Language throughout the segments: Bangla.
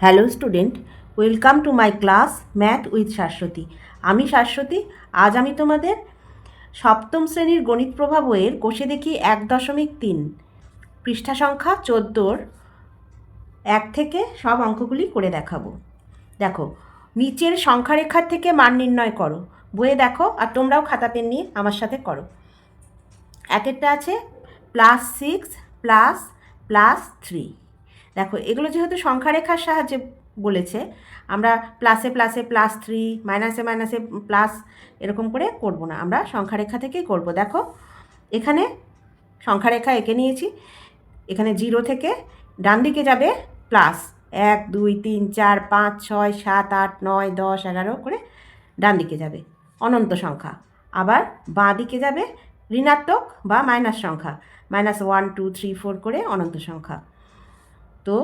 Hello student, welcome to my class math with Shashwati. আমি শাশ্বতী। আজ আমি তোমাদের সপ্তম শ্রেণীর গণিত প্রভা বইয়ের কোষে দেখি 1.3 পৃষ্ঠা সংখ্যা 14 এক থেকে সব অঙ্কগুলি করে দেখাবো। দেখো, নিচের সংখ্যারেখার থেকে মান নির্ণয় করো। বইয়ে দেখো, আর তোমরাও খাতা পেন নিয়ে আমার সাথে করো। একেরটা আছে +6 ++3। দেখো, এগুলো যেহেতু সংখ্যারেখার সাহায্যে বলেছে, আমরা প্লাসে প্লাসে +3, মাইনাসে মাইনাসে প্লাস এরকম করে করব না, আমরা সংখ্যারেখা থেকেই করব। দেখো, এখানে সংখ্যারেখা এঁকে নিয়েছি। এখানে 0 থেকে ডান দিকে যাবে প্লাস 1 2 3 4 5 6 7 8 9 10 11 করে ডান দিকে যাবে অনন্ত সংখ্যা। আবার বাঁ দিকে যাবে ঋণাত্মক বা মাইনাস সংখ্যা, -1 2 3 4 করে অনন্ত সংখ্যা। তো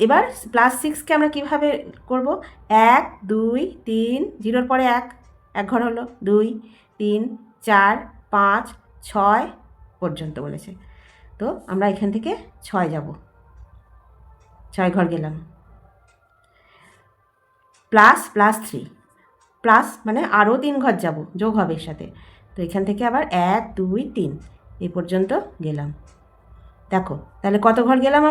এবার +6কে আমরা কীভাবে করব? 1 2 3, 0-র পরে 1 ঘর হলো, 2 3 4 5 6 পর্যন্ত বলেছে। তো আমরা এখান থেকে 6 যাব, 6 ঘর গেলাম। ++3, প্লাস মানে আরও 3 ঘর যাব, যোগ হবে এর সাথে। তো এখান থেকে আবার 1 2 3 এই পর্যন্ত গেলাম। দেখো, তাহলে কত ঘর গেলাম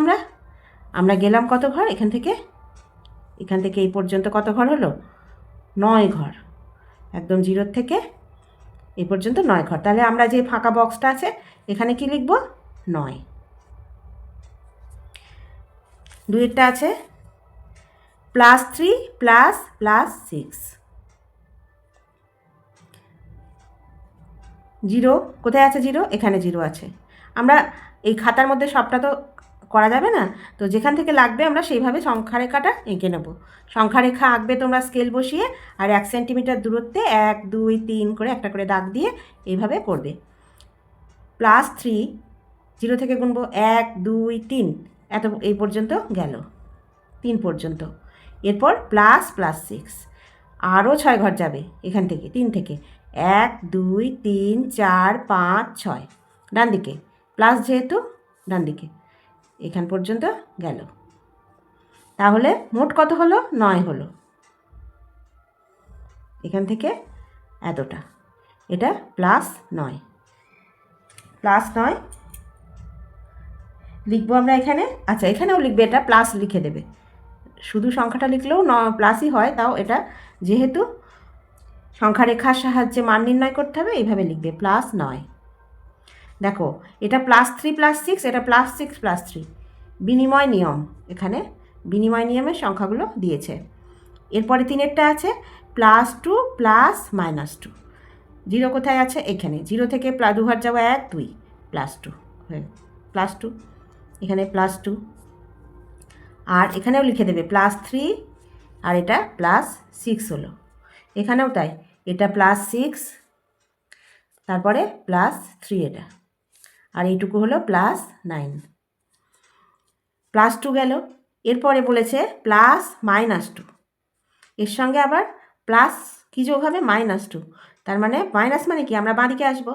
আমরা গেলাম কত ঘর? এখান থেকে এই পর্যন্ত কত ঘর হলো? 9 ঘর। একদম 0 থেকে এই পর্যন্ত 9 ঘর। তাহলে আমরা যে ফাঁকা বক্সটা আছে এখানে কি লিখব? 9। দুইটা আছে +3 ++6। 0 কোথায় আছে? 0 এখানে 0 আছে। আমরা এই খাতার মধ্যে সবটা তো করা যাবে না, তো যেখান থেকে লাগবে আমরা সেইভাবে সংখ্যারেখাটা এঁকে নেব। সংখ্যারেখা আঁকবে তোমরা স্কেল বসিয়ে, আর 1 সেন্টিমিটার দূরত্বে 1 2 3 করে একটা করে দাগ দিয়ে এইভাবে করবে। +3, 0 থেকে গুনবো 1 2 3, এত এই পর্যন্ত গেল, 3 পর্যন্ত। এরপর ++6, আরও 6 ঘর যাবে এখান থেকে, 3 থেকে 1 2 3 4 5 6 ডান দিকে, প্লাস যেহেতু ডান দিকে এখান পর্যন্ত গেল। তাহলে মোট কত হলো? 9 হলো। এখান থেকে এতটা, এটা +9 লিখবো আমরা এখানে। আচ্ছা, এখানেও লিখবে, এটা প্লাস লিখে দেবে। শুধু সংখ্যাটা লিখলেও প্লাসই হয়, তাও এটা যেহেতু সংখ্যারেখার সাহায্যে মান নির্ণয় করতে হবে, এইভাবে লিখবে +9। দেখো, এটা +3 +6, এটা +6 +3, বিনিময় নিয়ম। এখানে বিনিময় নিয়মের সংখ্যাগুলো দিয়েছে। এরপরে 3-এরটা আছে +2 +-2। 0 কোথায় আছে? এখানে। 0 থেকে 2 ঘর যাবো, 1 2 +2 +2, এখানে +2। আর এখানেও লিখে দেবে +3, আর এটা +6 হলো। এখানেও তাই, এটা +6, তারপরে +3 এটা, আর এইটুকু হলো +9। +2 গেল। এরপরে বলেছে +-2, এর সঙ্গে আবার প্লাস কী যোগ হবে? -2। তার মানে মাইনাস মানে কি? আমরা বাঁদিকে আসবো,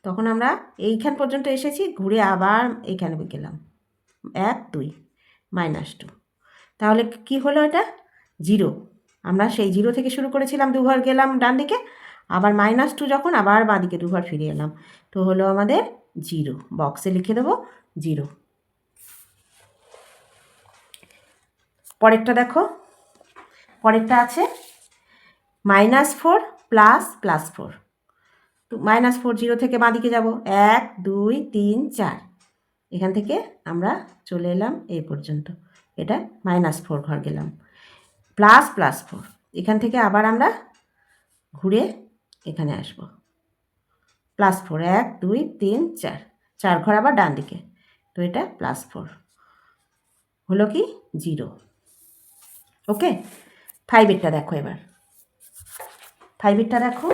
তখন আমরা এইখান পর্যন্ত এসেছি, ঘুরে আবার এইখানে গেলাম, 1 2 -2। তাহলে কি হলো? এটা 0। আমরা সেই 0 থেকে শুরু করেছিলাম, 2 ঘর গেলাম ডান দিকে, আবার -2 যখন, আবার বাঁদিকে 2 ঘর ফিরে এলাম, তো হলো আমাদের 0। বক্সে লিখে দেবো 0। পরেরটা দেখো, পরেরটা আছে -4 ++4। তো -4, 0 থেকে বাঁদিকে যাব, 1 2 3 4, এখান থেকে আমরা চলে এলাম এই পর্যন্ত, এটা -4 ঘর গেলাম। ++4, এখান থেকে আবার আমরা ঘুরে এখানে আসব, +4, 1 2 3 4, 4 ঘর আবার ডান দিকে, তো এটা +4 হলো কি? 0। ওকে, 5-এরটা দেখো। এবার 5-এরটা দেখো,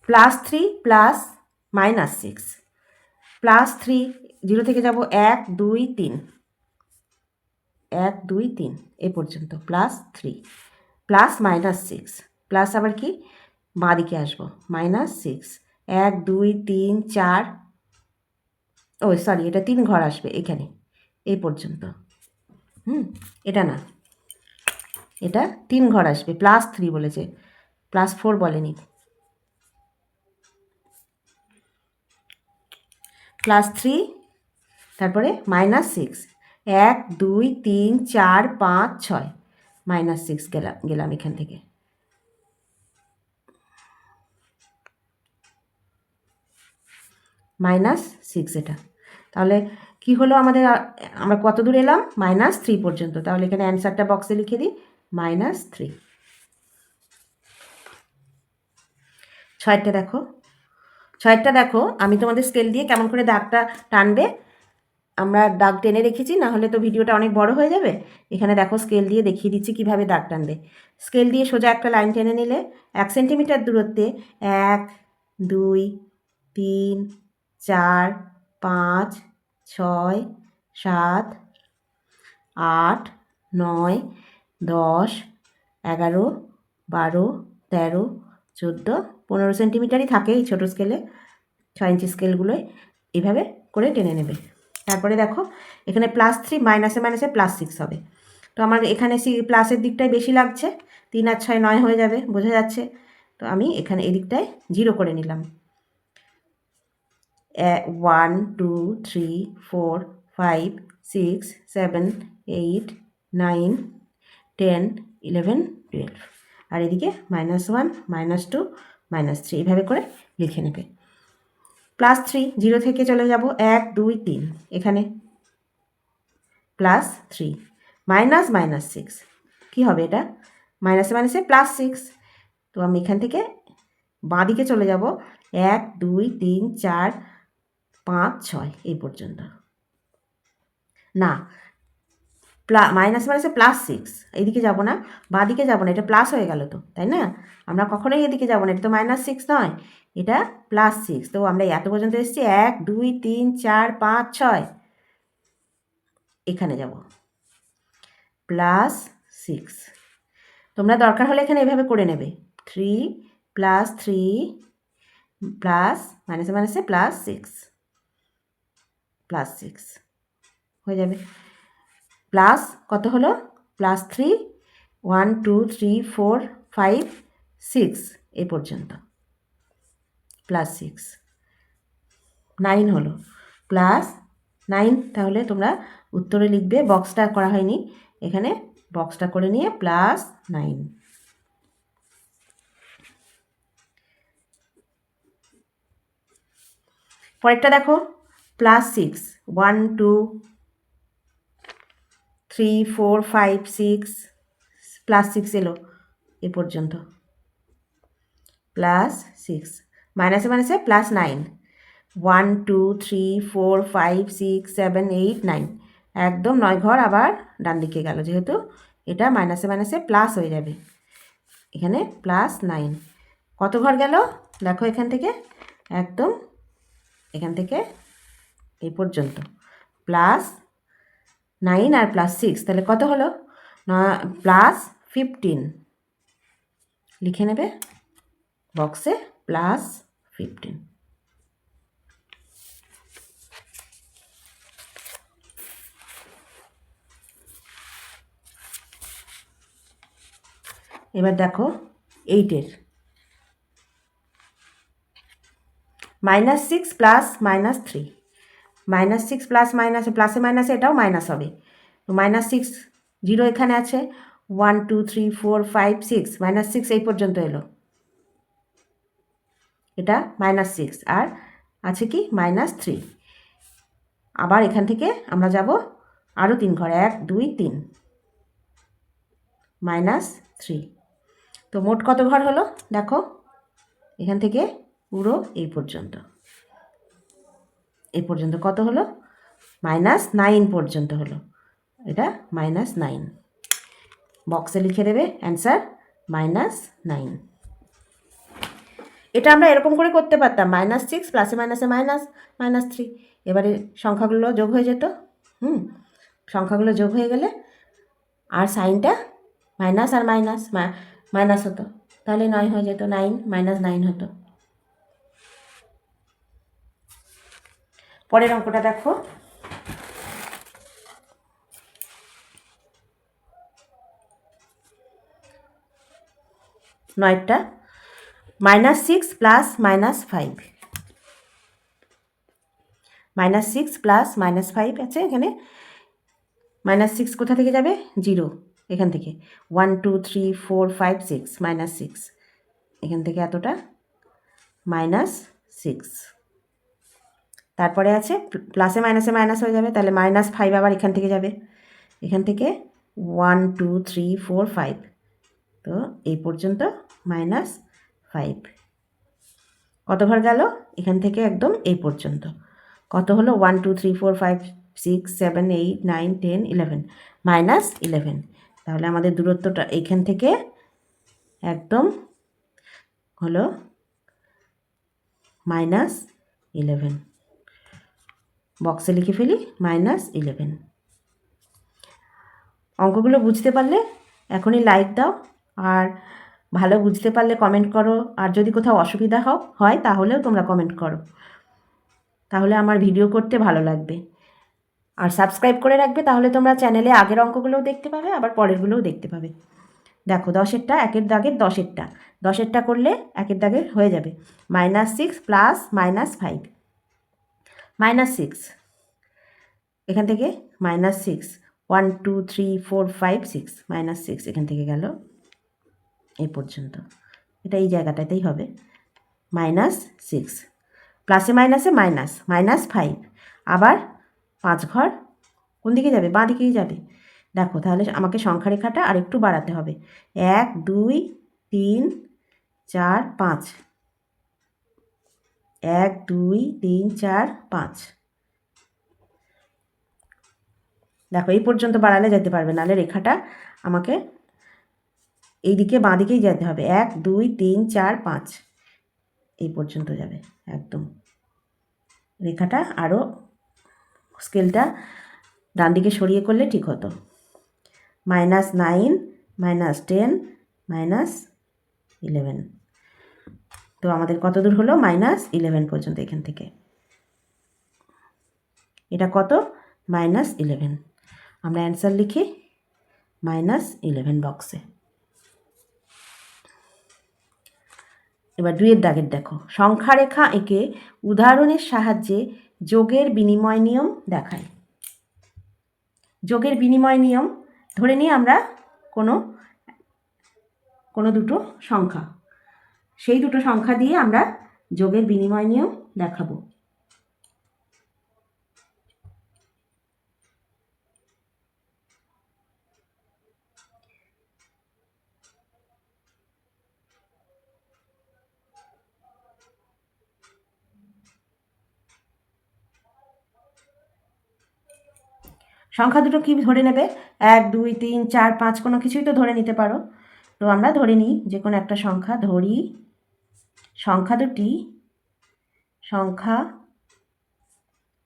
+3 +-6। +3, 0 থেকে যাব 1 2 3, 1 2 3 এ পর্যন্ত, +3 +-6, প্লাস আবার কি? বাঁ দিকে আসবো, -6, 1 2 3 4 ও সরি, এটা 3 ঘর আসবে এখানে এই পর্যন্ত। এটা না, এটা 3 ঘর আসবে, +3 বলেছে, +4 বলেনি। +3, তারপরে -6, 1 2 3 4 5 6, -6 গেলাম এখান থেকে। -6 এটা। তাহলে কি হলো আমাদের, আমরা কত দূর এলাম? -3 পর্যন্ত। তাহলে এখানে অ্যান্সারটা বক্সে লিখে দিই, -3। 6টা দেখো, 6টা দেখো, আমি তোমাদের স্কেল দিয়ে কেমন করে দাগটা টানবে, আমরা দাগ টেনে রেখেছি, না হলে তো ভিডিওটা অনেক বড় হয়ে যাবে। এখানে দেখো স্কেল দিয়ে দেখিয়ে দিচ্ছি কিভাবে দাগ টানবে। স্কেল দিয়ে সোজা একটা লাইন টেনে নিলে 1 সেন্টিমিটার দূরত্বে 1 2 3 4 5 6 7 8 9 10 11 12 13 14 15 সেন্টিমিটারই থাকে এই ছোটো স্কেলে, 6 ইঞ্চি স্কেলগুলোয়। এইভাবে করে টেনে নেবে। তারপরে দেখো এখানে +3, মাইনাসে মাইনাসে +6 হবে। তো আমার এখানে প্লাসের দিকটাই বেশি লাগছে, 3 আর 6 9 হয়ে যাবে, বোঝা যাচ্ছে। তো আমি এখানে এদিকটায় 0 করে নিলাম। 1 2 3 4 5 6 7 8 9 10 11 12, আর এদিকে -1 -2 -3, এইভাবে করে লিখে নেবে। +3, 0 থেকে চলে যাব 1 2 3, এখানে +3, -6, কী হবে এটা? মাইনাসে মাইনাসে +6। তো আমি এখান থেকে বাঁ দিকে চলে যাব 1 2 3 4 5 6 এই পর্যন্ত। না, মাইনাসে মাইনাসে +6, এইদিকে যাব না, বাঁ দিকে যাব না, এটা প্লাস হয়ে গেল তো, তাই না? আমরা কখনোই এদিকে যাব না, এটা তো -6 নয়, এটা +6। তো আমরা এত পর্যন্ত এসেছি, 1 2 3 4 5 6, এখানে যাব +6। তোমরা দরকার হলে এখানে এভাবে করে নেবে, 3 +3 প্লাস মাইনাসে মাইনাসে +6 হয়ে যাবে। প্লাস কত হলো? +3 1 2 3 4 5 6 এ পর্যন্ত, +6 9 হলো, +9। তাহলে তোমরা উত্তরে লিখবে, বক্সটা করা হয়নি, এখানে বক্সটা করে নিয়ে +9। পরেরটা দেখো, +6 1 2 3 4 5 6, +6 এলো এ পর্যন্ত, +6, মাইনাসে মাইনাসে +9 1 2 3 4 5 6 7 8 9, একদম 9 ঘর আবার ডান দিকে গেল, যেহেতু এটা মাইনাসে মাইনাসে প্লাস হয়ে যাবে, এখানে +9। কত ঘর গেল দেখো, এখান থেকে একদম এখান থেকে এই পর্যন্ত +9 আর +6, তাহলে কত হলো? +15 লিখে নেবে বক্সে, +15। এবার দেখো 8-এর, -6 প্লাস -3, -6 প্লাস মাইনাসে প্লাসে মাইনাসে এটাও মাইনাস হবে। তো -6, 0 এখানে আছে, 1 2 3 4 5 6, -6 এই পর্যন্ত এলো, এটা -6, আর আছে কি -3। আবার এখান থেকে আমরা যাব আরও 3 ঘর, 1 2 3, -3। তো মোট কত ঘর হলো দেখো, এখান থেকে পুরো এই পর্যন্ত, এই পর্যন্ত কত হলো? -9 পর্যন্ত হলো, এটা -9। বক্সে লিখে দেবে অ্যান্সার -9। এটা আমরা এরকম করে করতে পারতাম, -6 প্লাসে মাইনাসে -3, এবারে সংখ্যাগুলো যোগ হয়ে যেত। সংখ্যাগুলো যোগ হয়ে গেলে আর সাইনটা মাইনাস আর মাইনাস হতো, তাহলে 9 হয়ে যেত, 9 -9 হতো। পরের অঙ্কটা দেখো, 9টা -6 প্লাস -5, -6 প্লাস -5 আছে এখানে। -6 কোথা থেকে যাবে? 0 এখান থেকে, 1 2 3 4 5 6, -6 এখান থেকে এতটা -6। তারপরে আছে প্লাসে মাইনাসে মাইনাস হয়ে যাবে, তাহলে -5 আবার এখান থেকে যাবে, এখান থেকে 1 2 3 4 5, তো এই পর্যন্ত -5। কত ঘর গেল? এখান থেকে একদম এই পর্যন্ত কত হলো? 1 2 3 4 5 6 7 8 9 10 11, -11। তাহলে আমাদের দূরত্বটা এইখান থেকে একদম হলো -11। বক্সে লিখে ফেলি -11। অঙ্কগুলো বুঝতে পারলে এখনই লাইক দাও, আর ভালো বুঝতে পারলে কমেন্ট করো, আর যদি কোথাও অসুবিধা হয় তাহলেও তোমরা কমেন্ট করো, তাহলে আমার ভিডিও করতে ভালো লাগবে। আর সাবস্ক্রাইব করে রাখবে, তাহলে তোমরা চ্যানেলে আগের অঙ্কগুলোও দেখতে পাবে, আবার পরেরগুলোও দেখতে পাবে। দেখো 10এরটা একের দাগের 10এরটা করলে একের দাগের হয়ে যাবে -6 প্লাস -5, -6 এখান থেকে -6, 1 2 3 4 5 6, -6 এখান থেকে গেল এই পর্যন্ত, এটা এই জায়গাটাতেই হবে -6। প্লাসে মাইনাসে -5, আবার 5 ঘর কোন দিকে যাবে? বাঁ দিকেই যাবে। দেখো তাহলে আমাকে সংখ্যা রেখাটা আর একটু বাড়াতে হবে, 1 2 3 4 5, 1 2 3 4 5। দেখো এই পর্যন্ত বাড়ালে যেতে পারবে, নাহলে রেখাটা আমাকে এই দিকে বাঁ দিকেই যেতে হবে, 1 2 3 4 5 এই পর্যন্ত যাবে একদম। রেখাটা আরও স্কেলটা ডান দিকে সরিয়ে করলে ঠিক হতো। -9 -10 -11, তো আমাদের কত দূর হলো? -11 পর্যন্ত এখান থেকে। এটা কত? -11। আমরা অ্যান্সার লিখি -11 বক্সে। এবার 2এর দাগের দেখো, সংখ্যা রেখা এঁকে উদাহরণের সাহায্যে যোগের বিনিময় নিয়ম দেখায়। যোগের বিনিময় নিয়ম ধরে নিই আমরা কোনো দুটো সংখ্যা, সেই দুটো সংখ্যা দিয়ে আমরা যোগের বিনিময় নিয়ম দেখাবো। সংখ্যা দুটো কি ধরে নেবে? 1 2 3 4 5 কোনো কিছুই তো ধরে নিতে পারো। তো আমরা ধরে নিই যে কোনো একটা সংখ্যা ধরি, সংখ্যা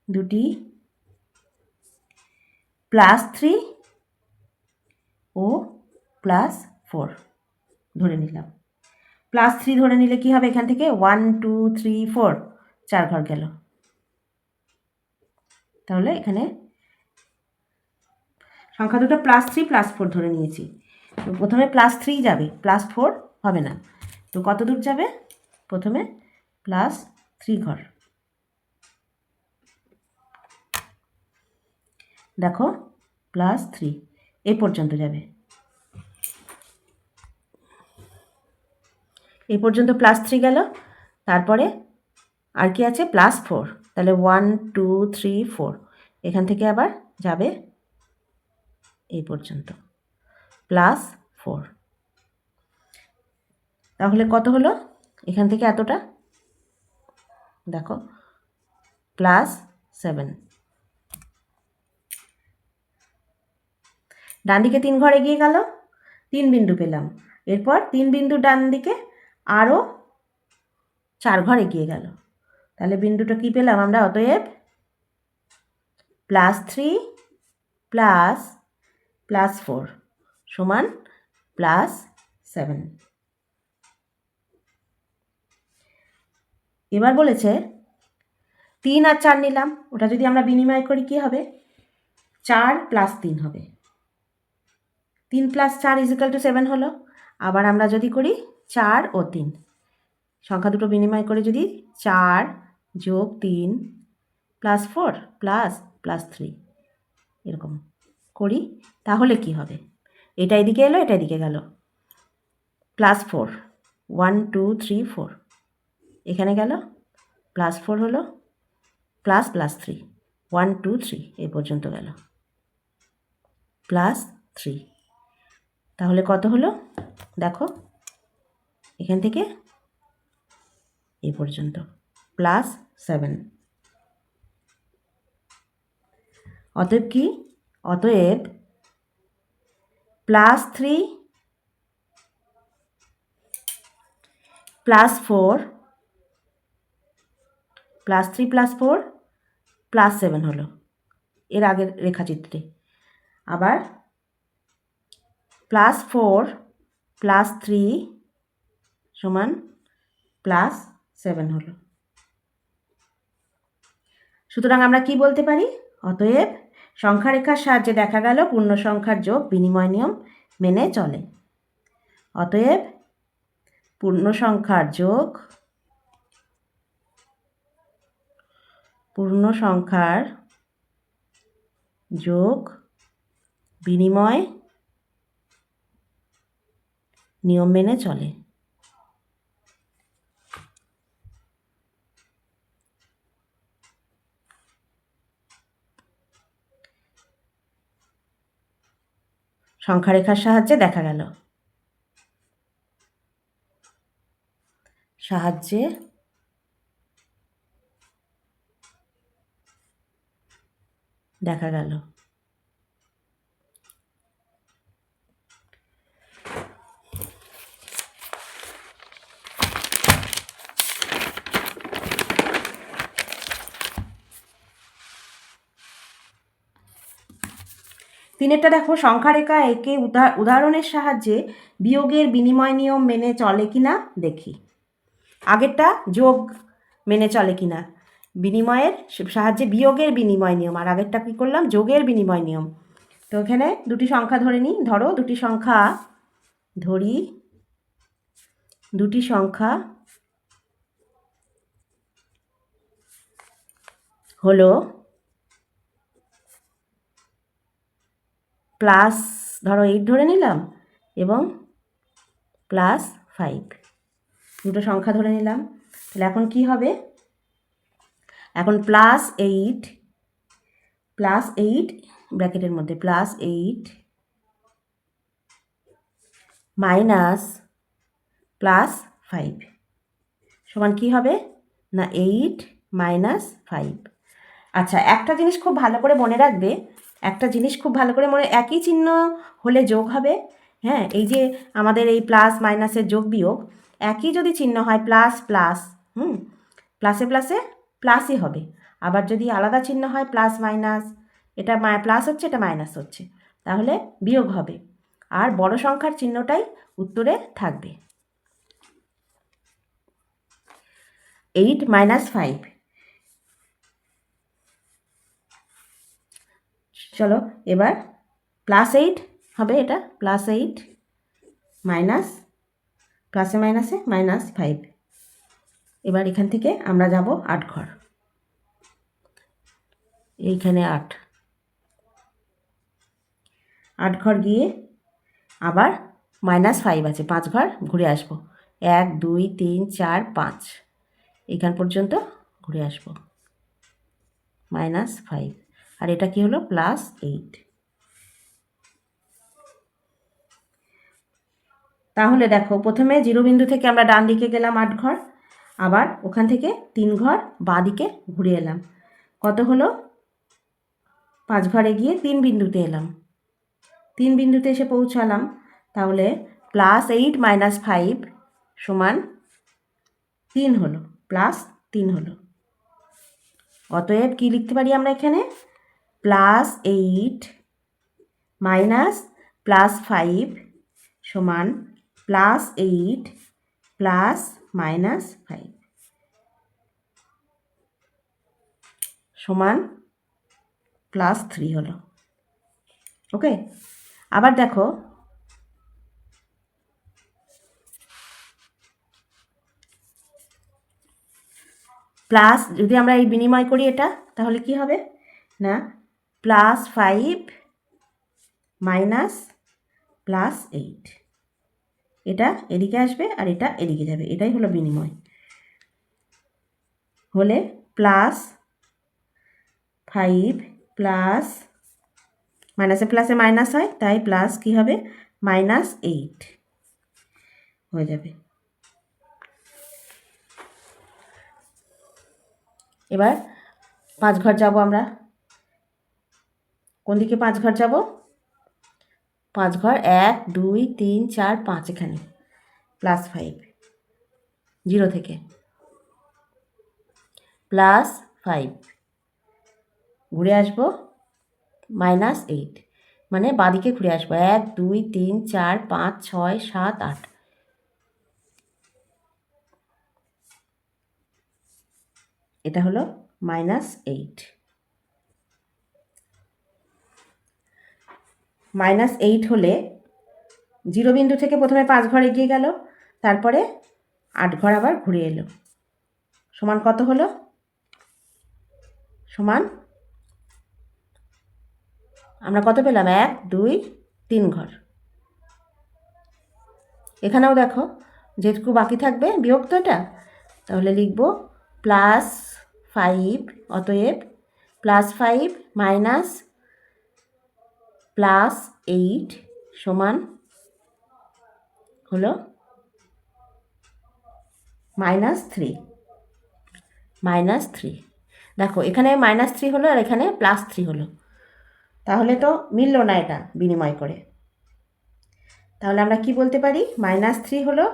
দুটি +3 ও +4 ধরে নিলাম। +3 ধরে নিলে কি হবে? এখান থেকে 1 2 3 4 4 ঘর গেল, তাহলে এখানে সংখ্যা দুটো +3 +4 ধরে নিয়েছি। তো প্রথমে +3 যাবে, +4 হবে না। তো কত দূর যাবে? প্রথমে +3 ঘর, দেখো +3 এই পর্যন্ত যাবে, এই পর্যন্ত +3 গেল। তারপরে আর কি আছে? +4, তাহলে 1 2 3 4 এখান থেকে আবার যাবে এই পর্যন্ত +4। তাহলে কত হলো? এখান থেকে এতটা, দেখো +7। ডান দিকে 3 ঘর এগিয়ে গেল, 3 বিন্দু পেলাম। এরপর 3 বিন্দু ডান দিকে আরও 4 ঘর এগিয়ে গেল, তাহলে বিন্দুটা কি পেলাম আমরা? অতএব +3 + +4 সমান +7। এবার বলেছে 3 আর 4 নিলাম, ওটা যদি আমরা বিনিময় করি কি হবে? 4 + 3 হবে। 3 + 4 = 7 হলো। আবার আমরা যদি করি 4 ও 3, সংখ্যা দুটো বিনিময় করে যদি 4 + 3 + 4 + 3 এরকম করি, তাহলে কি হবে? এটা এদিকে এলো, এটা এদিকে গেল, +4, 1 2 3 4, এখানে গেল +4 হলো, +3, 1 2 3 এ পর্যন্ত গেল, +3। তাহলে কত হলো দেখো, এখান থেকে এ পর্যন্ত +7। অতএব কি? অতএব +3 + 4, +3 + 4 +7 হলো এর আগের রেখাচিত্রে। আবার +4 + 3 সমান +7 হলো। সুতরাং আমরা কি বলতে পারি? অতএব সংখ্যারেখার সাহায্যে দেখা গেল পূর্ণ সংখ্যার যোগ বিনিময় নিয়ম মেনে চলে। অতএব পূর্ণ সংখ্যার যোগ বিনিময় নিয়ম মেনে চলে। সংখ্যারেখার সাহায্যে দেখা গেল, দেখা গেল। তিনেরটা দেখো, সংখ্যারেখা একে উদাহরণের সাহায্যে বিয়োগের বিনিময় নিয়ম মেনে চলে কিনা দেখি। আগেরটা যোগ মেনে চলে কিনা, বিনিময়ের সাহায্যে বিয়োগের বিনিময় নিয়ম, আর আগেরটা কী করলাম? যোগের বিনিময় নিয়ম। তো এখানে দুটি সংখ্যা ধরে নিই। ধরো দুটি সংখ্যা ধরি, দুটি সংখ্যা হলো প্লাস, ধরো 8 ধরে নিলাম, এবং +5, দুটো সংখ্যা ধরে নিলাম। তাহলে এখন কি হবে? এখন +8 ব্র্যাকেটের মধ্যে +8 মাইনাস +5 সমান কি হবে? না 8 - 5। আচ্ছা, একটা জিনিস খুব ভালো করে মনে রাখবে, একই চিহ্ন হলে যোগ হবে। হ্যাঁ, এই যে আমাদের এই প্লাস মাইনাসের যোগ বিয়োগ, একই যদি চিহ্ন হয় প্লাস প্লাস, প্লাসে প্লাসে প্লাসই হবে। আবার যদি আলাদা চিহ্ন হয় প্লাস মাইনাস, এটা প্লাস হচ্ছে, এটা মাইনাস হচ্ছে, তাহলে বিয়োগ হবে। আর বড় সংখ্যার চিহ্নটাই উত্তরে থাকবে। 8 - 5। চলো এবার +8 হবে, এটা +8 মাইনাস, প্লাসে মাইনাসে -5। এবার এখান থেকে আমরা যাব 8 ঘর, এইখানে 8 ঘর গিয়ে আবার -5 আছে, 5 ঘর ঘুরে আসবো, 1 2 3 4 5 এখান পর্যন্ত ঘুরে আসবো, -5। আর এটা কি হলো? +8। তাহলে দেখো, প্রথমে 0 বিন্দু থেকে আমরা ডান দিকে গেলাম 8 ঘর, আবার ওখান থেকে 3 ঘর বাঁ দিকে ঘুরে এলাম, কত হলো? 5 ঘরে গিয়ে 3 বিন্দুতে এলাম, 3 বিন্দুতে এসে পৌঁছালাম। তাহলে +8 - 5 সমান 3 হলো, +3 হলো। অতএব কি লিখতে পারি আমরা এখানে? +8 মাইনাস +5 সমান +8 +- 5। সমান +3 হলো। ওকে, আবার দেখো প্লাস, যদি আমরা এই বিনিময় করি এটা, তাহলে কি হবে না, +5 -+8, এটা এদিকে আসবে আর এটা এদিকে যাবে, এটাই হলো বিনিময়। হলে +5 প্লাস মাইনাসে প্লাসে মাইনাস হয়, তাই প্লাস কি হবে -8 হয়ে যাবে। এবার 5 ঘর যাব আমরা। কোন দিকে 5 ঘর যাব? 5 ঘর 1 2 3 4 5, এখানে +5, 0 থেকে +5 ঘুরে আসবো -8, মানে বাঁদিকে ঘুরে আসবো 1 2 3 4 5 6 7 8, এটা হলো -8। -8 হলে 0 বিন্দু থেকে প্রথমে 5 ঘর এগিয়ে গেল, তারপরে 8 ঘর আবার ঘুরে এলো, সমান কত হলো? সমান আমরা কত পেলাম? 1 2 3 ঘর। এখানেও দেখো যেটুকু বাকি থাকবে বিয়োগ তো এটা, তাহলে লিখব +5, অতএব +5 -+8 সমান হলো -3। দেখো এখানে -3 হলো আর এখানে +3 হলো, তাহলে তো মিলল না এটা বিনিময় করে। তাহলে আমরা কি বলতে পারি? -3 হলো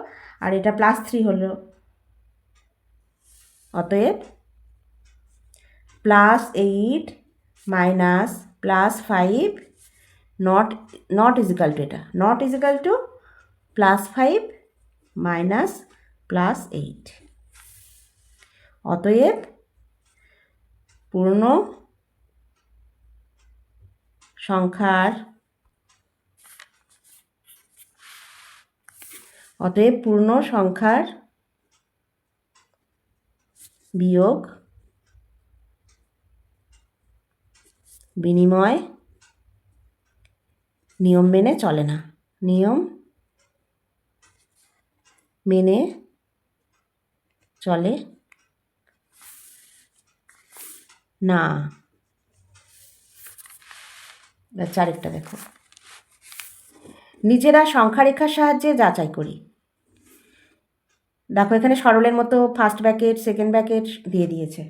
আর এটা +3 হলো, অতএব +8 -+5 নট ইজিক্যাল টু, এটা নট ইজিক্যাল টু +5 -+8। অতএব পূর্ণ সংখ্যার বিয়োগ বিনিময় নিয়ম মেনে চলে না, নিয়ম মেনে চলে না। চারেরটা দেখো, নিজেরা সংখ্যারেখার সাহায্যে যাচাই করি। দেখো এখানে সরলের মতো ফার্স্ট ব্র্যাকেট সেকেন্ড ব্র্যাকেট দিয়ে দিয়েছে,